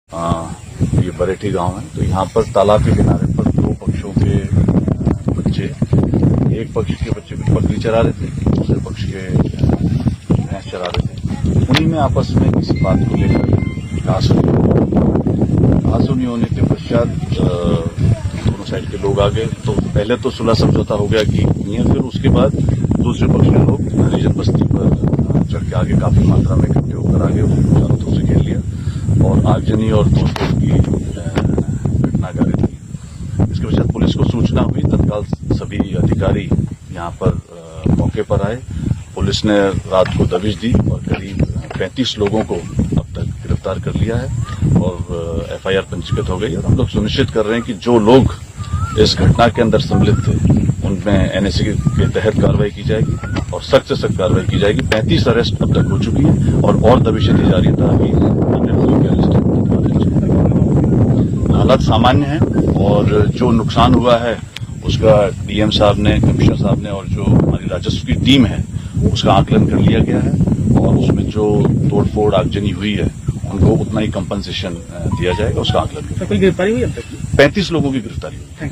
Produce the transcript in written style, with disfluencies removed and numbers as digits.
ये बरेठी गांव है। तो यहाँ पर तालाब के किनारे पर दो पक्षों के बच्चे, एक पक्ष के बच्चे बकरी चरा रहे थे, दूसरे पक्ष के भैंस चरा रहे थे। उन्हीं में आपस में किसी बात को लेकर घास होने के पश्चात दोनों साइड के लोग आ गए। तो पहले तो सुलह समझौता हो गया कि नहीं है, फिर उसके बाद दूसरे पक्ष के लोग हरिजन बस्ती पर चढ़ के आगे काफी मात्रा में इकट्ठे होकर आगे चारों तरफ से घेर लिया और आगजनी और तोड़फोड़ की घटना कर रही थी। इसके पश्चात पुलिस को सूचना हुई, तत्काल सभी अधिकारी यहाँ पर मौके पर आए। पुलिस ने रात को दबिश दी और करीब 35 लोगों को अब तक गिरफ्तार कर लिया है और एफआईआर पंजीकृत हो गई। और हम लोग सुनिश्चित कर रहे हैं कि जो लोग इस घटना के अंदर सम्मिलित थे उनमें एनएसए के तहत कार्रवाई की जाएगी और सख्त से सख्त कार्रवाई की जाएगी। 35 अरेस्ट अब तक हो चुकी है और दबिशें दी जा रही है ताकि अन्य लोगों के अरेस्ट। हालात सामान्य हैं और जो नुकसान हुआ है उसका डीएम साहब ने, कमिश्नर साहब ने और जो हमारी राजस्व की टीम है उसका आकलन कर लिया गया है और उसमें जो तोड़फोड़ आगजनी हुई है उनको उतना ही कंपनसेशन दिया जाएगा। उसका आकलन। कोई गिरफ्तारी हुई अब तक? 35 लोगों की गिरफ्तारी हुई।